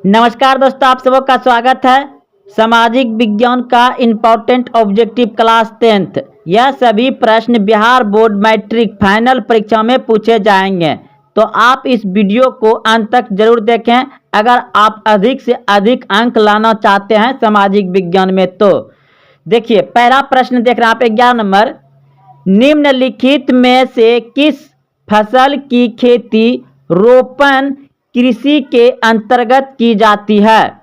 नमस्कार दोस्तों, आप सबों का स्वागत है। सामाजिक विज्ञान का इम्पोर्टेंट ऑब्जेक्टिव क्लास 10th। यह सभी प्रश्न बिहार बोर्ड मैट्रिक फाइनल परीक्षा में पूछे जाएंगे, तो आप इस वीडियो को अंत तक जरूर देखें अगर आप अधिक से अधिक अंक लाना चाहते हैं सामाजिक विज्ञान में। तो देखिए, पहला प्रश्न देख रहे हैं आप 11 नंबर। निम्नलिखित में से किस फसल की खेती रोपण कृषि के अंतर्गत की जाती है?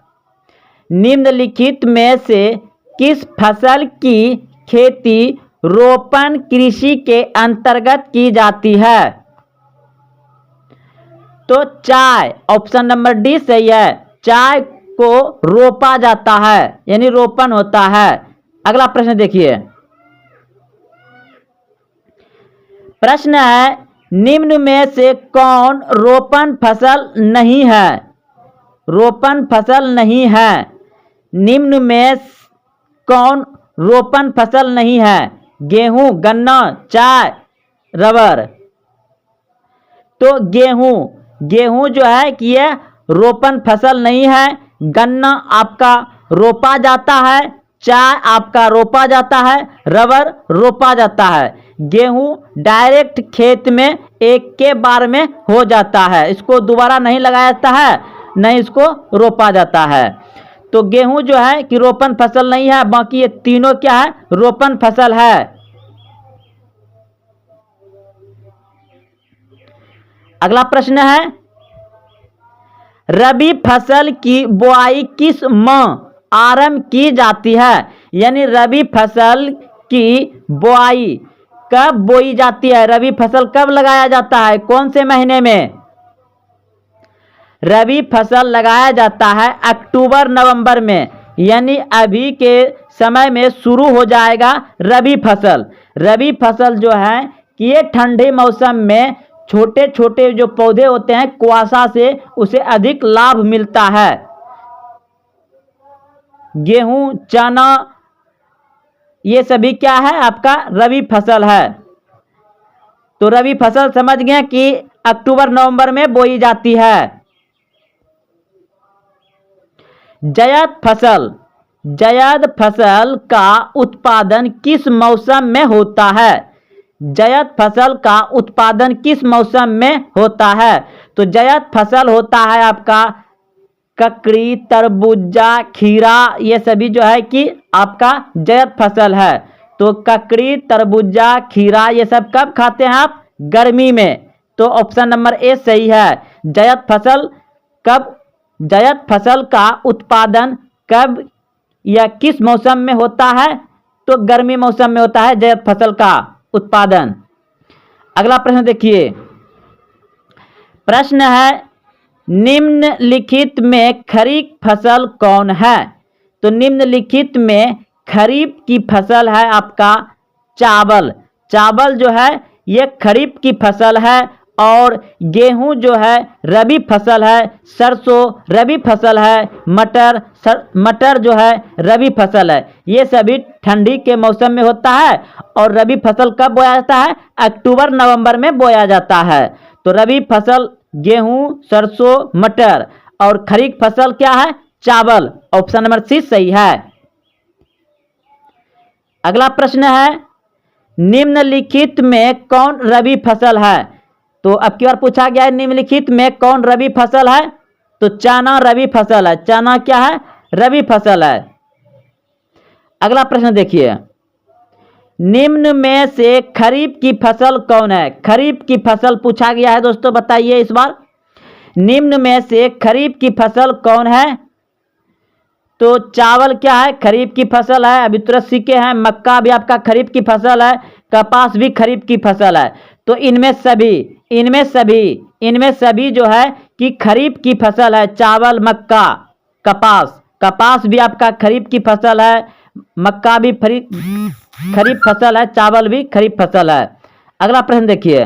निम्नलिखित में से किस फसल की खेती रोपण कृषि के अंतर्गत की जाती है? तो चाय, ऑप्शन नंबर डी सही है। चाय को रोपा जाता है, यानी रोपण होता है। अगला प्रश्न देखिए, प्रश्न है निम्न में से कौन रोपण फसल नहीं है? रोपण फसल नहीं है। निम्न में कौन रोपण फसल नहीं है? गेहूं, गन्ना, चाय, रबर। तो गेहूं जो है कि यह रोपण फसल नहीं है। गन्ना आपका रोपा जाता है, चाय आपका रोपा जाता है, रबर रोपा जाता है। गेहूं डायरेक्ट खेत में एक के बार में हो जाता है, इसको दोबारा नहीं लगाया जाता है, नहीं इसको रोपा जाता है। तो गेहूं जो है कि रोपण फसल नहीं है, बाकी ये तीनों क्या है? रोपण फसल है। अगला प्रश्न है, रबी फसल की बुआई किस माह आरंभ की जाती है? यानी रबी फसल की बुआई कब बोई जाती है? रबी फसल कब लगाया जाता है? कौन से महीने में? रबी फसल लगाया जाता है अक्टूबर नवंबर में, यानी अभी के समय में शुरू हो जाएगा रबी फसल। रबी फसल जो है कि ये ठंडे मौसम में छोटे छोटे जो पौधे होते हैं कुआसा से उसे अधिक लाभ मिलता है। गेहूं, चना, ये सभी क्या है? आपका रबी फसल है। तो रबी फसल समझ गए कि अक्टूबर नवंबर में बोई जाती है। जायद फसल का उत्पादन किस मौसम में होता है? जायद फसल का उत्पादन किस मौसम में होता है? तो जायद फसल होता है आपका ककड़ी, तरबूजा, खीरा, ये सभी जो है कि आपका जायद फसल है। तो ककड़ी, तरबूजा, खीरा ये सब कब खाते हैं आप? गर्मी में। तो ऑप्शन नंबर ए सही है। जायद फसल का उत्पादन कब या किस मौसम में होता है? तो गर्मी मौसम में होता है जायद फसल का उत्पादन। अगला प्रश्न देखिए, प्रश्न है निम्नलिखित में खरीफ फसल कौन है? तो निम्नलिखित में खरीफ की फसल है आपका चावल। चावल जो है ये खरीफ की फसल है। और गेहूं जो है रबी फसल है। सरसों रबी फसल है। मटर जो है रबी फसल है। ये सभी ठंडी के मौसम में होता है। और रबी फसल कब बोया जाता है? अक्टूबर नवंबर में बोया जाता है। तो रबी फसल गेहूं, सरसों, मटर, और खरीफ फसल क्या है? चावल। ऑप्शन नंबर सी सही है। अगला प्रश्न है निम्नलिखित में कौन रबी फसल है? तो अब की बार पूछा गया है निम्नलिखित में कौन रबी फसल है? तो चना रबी फसल है। चना क्या है? रबी फसल है। अगला प्रश्न देखिए, निम्न में से खरीफ की फसल कौन है? खरीफ की फसल पूछा गया है दोस्तों, बताइए इस बार निम्न में से खरीफ की फसल कौन है? तो चावल क्या है? खरीफ की फसल है। अभी तुरंत सीखे हैं, मक्का भी आपका खरीफ की फसल है, कपास भी खरीफ की फसल है। तो इनमें सभी जो है कि खरीफ की फसल है। चावल, मक्का, कपास भी आपका खरीफ की फसल है, मक्का भी खरीफ फसल है, चावल भी खरीफ फसल है। अगला प्रश्न देखिए,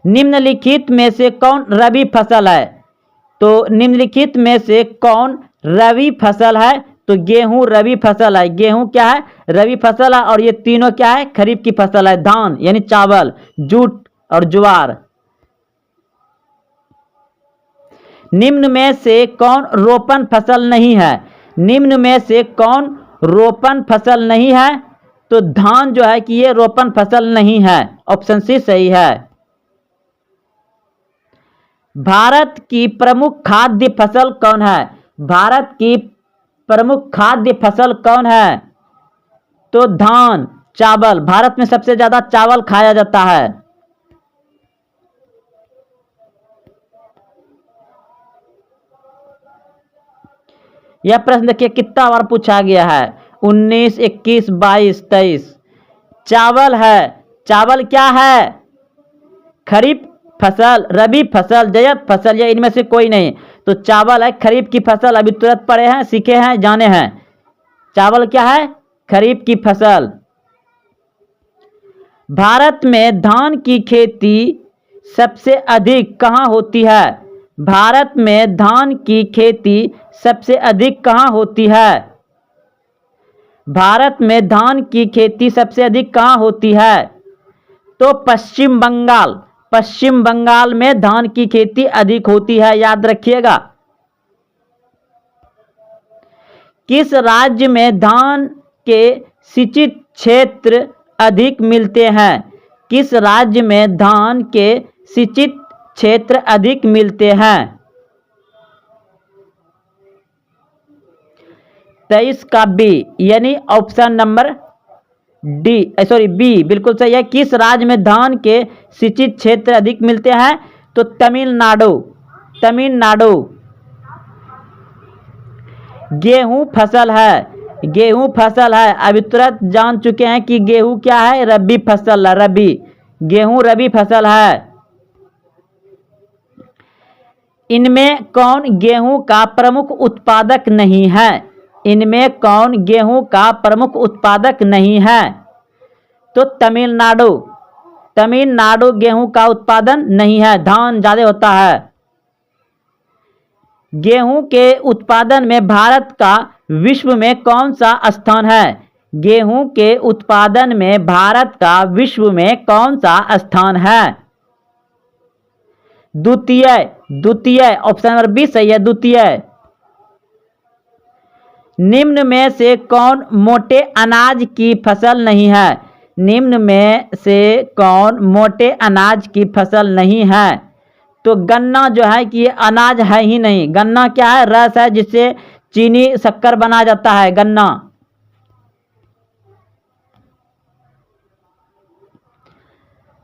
निम्नलिखित में से कौन रबी फसल है? तो निम्नलिखित में से कौन रबी फसल है? तो गेहूं रबी फसल है। गेहूं क्या है? रबी फसल है। और ये तीनों क्या है? खरीफ की फसल है। धान यानी चावल, जूट और ज्वार। निम्न में से कौन रोपण फसल नहीं है? निम्न में से कौन रोपण फसल नहीं है? तो धान जो है कि ये रोपण फसल नहीं है। ऑप्शन सी सही है। भारत की प्रमुख खाद्य फसल कौन है? भारत की प्रमुख खाद्य फसल कौन है? तो धान, चावल। भारत में सबसे ज्यादा चावल खाया जाता है। यह प्रश्न देखिए कितना बार पूछा गया है, 19, 21, 22, 23। चावल है। चावल क्या है? खरीफ फसल, रबी फसल, जयद फसल, या इनमें से कोई नहीं। तो चावल है खरीफ की फसल। अभी तुरंत पढ़े हैं, सीखे हैं, जाने हैं। चावल क्या है? खरीफ की फसल। भारत में धान की खेती सबसे अधिक कहाँ होती है? भारत में धान की खेती सबसे अधिक कहाँ होती है? भारत में धान की खेती सबसे अधिक कहाँ होती है? तो पश्चिम बंगाल। पश्चिम बंगाल में धान की खेती अधिक होती है, याद रखिएगा। किस राज्य में धान के सिंचित क्षेत्र अधिक मिलते हैं? किस राज्य में धान के सिंचित क्षेत्र अधिक मिलते हैं? 23 का बी, यानी ऑप्शन नंबर बी बिल्कुल सही है। किस राज्य में धान के सिंचित क्षेत्र अधिक मिलते हैं? तो तमिलनाडु। तमिलनाडु। गेहूं फसल है। गेहूं फसल है। अभी तुरंत जान चुके हैं कि गेहूं क्या है? रबी फसल है। रबी। गेहूं रबी फसल है। इनमें कौन गेहूं का प्रमुख उत्पादक नहीं है? इनमें कौन गेहूं का प्रमुख उत्पादक नहीं है? तो तमिलनाडु। तमिलनाडु गेहूं का उत्पादन नहीं है, धान ज्यादा होता है। गेहूं के उत्पादन में भारत का विश्व में कौन सा स्थान है? गेहूं के उत्पादन में भारत का विश्व में कौन सा स्थान है? द्वितीय। द्वितीय, ऑप्शन नंबर बी सही है, द्वितीय। निम्न में से कौन मोटे अनाज की फसल नहीं है? निम्न में से कौन मोटे अनाज की फसल नहीं है? तो गन्ना जो है कि ये अनाज है ही नहीं। गन्ना क्या है? रस है जिससे चीनी शक्कर बना जाता है, गन्ना।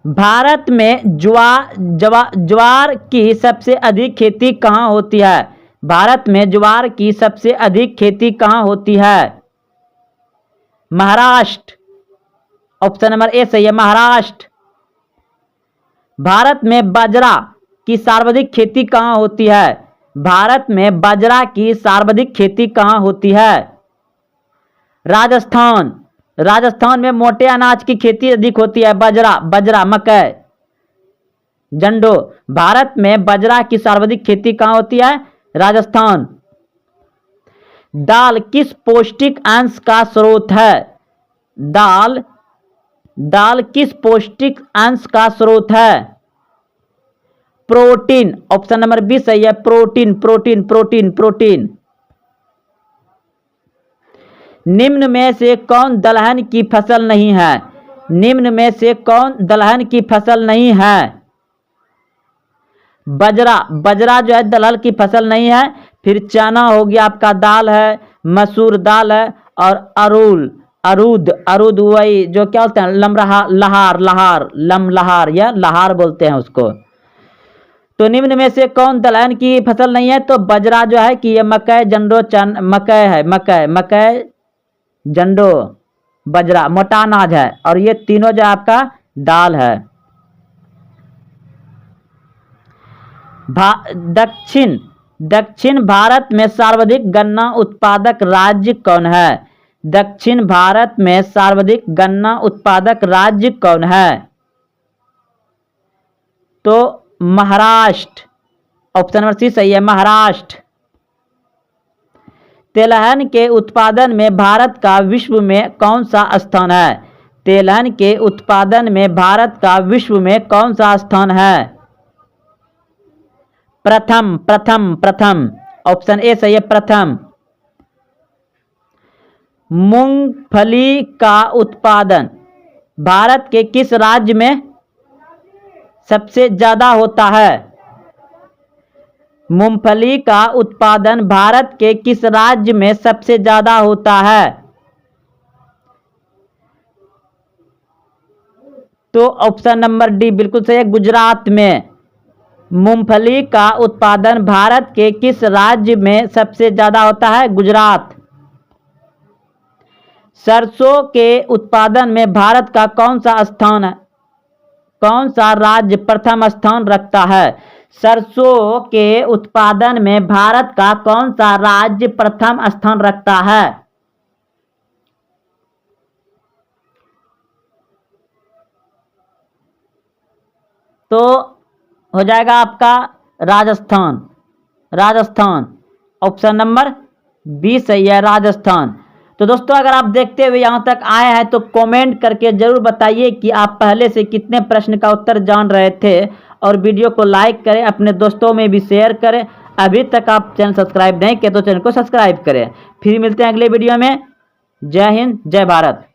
भारत में ज्वार की सबसे अधिक खेती कहाँ होती है? भारत में ज्वार की सबसे अधिक खेती कहाँ होती है? महाराष्ट्र। ऑप्शन नंबर ए सही है, महाराष्ट्र। भारत में बाजरा की सर्वाधिक खेती कहाँ होती है? भारत में बाजरा की सर्वाधिक खेती कहाँ होती है? राजस्थान। राजस्थान में मोटे अनाज की खेती अधिक होती है, बाजरा, बाजरा, मकई, जंडो। भारत में बाजरा की सर्वाधिक खेती कहाँ होती है? राजस्थान। दाल किस पौष्टिक अंश का स्रोत है? दाल किस पौष्टिक अंश का स्रोत है? प्रोटीन। ऑप्शन नंबर बी सही है, प्रोटीन, प्रोटीन, प्रोटीन, प्रोटीन। निम्न में से कौन दलहन की फसल नहीं है? निम्न में से कौन दलहन की फसल नहीं है? बाजरा। बाजरा जो है दलहन की फसल नहीं है। फिर चना हो गया आपका, दाल है, मसूर दाल है, और अरूद वही जो क्या बोलते हैं, लमलहार या लहार बोलते हैं उसको। तो निम्न में से कौन दलहन की फसल नहीं है? तो बाजरा जो है कि ये मकई, जंडो, मकई है, मकई, जंडो, बाजरा मोटा अनाज है, और ये तीनों जो आपका दाल है। दक्षिण भारत में सर्वाधिक गन्ना उत्पादक राज्य कौन है? दक्षिण भारत में सर्वाधिक गन्ना उत्पादक राज्य कौन है? तो महाराष्ट्र। ऑप्शन नंबर सी सही है, महाराष्ट्र। तेलहन के उत्पादन में भारत का विश्व में कौन सा स्थान है? तेलहन के उत्पादन में भारत का विश्व में कौन सा स्थान है? प्रथम प्रथम प्रथम, ऑप्शन ए सही है प्रथम। मूंगफली का उत्पादन भारत के किस राज्य में सबसे ज्यादा होता है? मूंगफली का उत्पादन भारत के किस राज्य में सबसे ज्यादा होता है? तो ऑप्शन नंबर डी बिल्कुल सही है, गुजरात में। मूंगफली का उत्पादन भारत के किस राज्य में सबसे ज्यादा होता है? गुजरात। सरसों के उत्पादन में भारत का कौन सा स्थान है, कौन सा राज्य प्रथम स्थान रखता है? सरसों के उत्पादन में भारत का कौन सा राज्य प्रथम स्थान रखता है? तो हो जाएगा आपका Rajasthan. Rajasthan, option number B सही है, राजस्थान। तो दोस्तों अगर आप देखते हुए यहाँ तक आए हैं तो कमेंट करके जरूर बताइए कि आप पहले से कितने प्रश्न का उत्तर जान रहे थे, और वीडियो को लाइक करें, अपने दोस्तों में भी शेयर करें। अभी तक आप चैनल सब्सक्राइब नहीं किए तो चैनल को सब्सक्राइब करें। फिर मिलते हैं अगले वीडियो में। जय हिंद, जय भारत।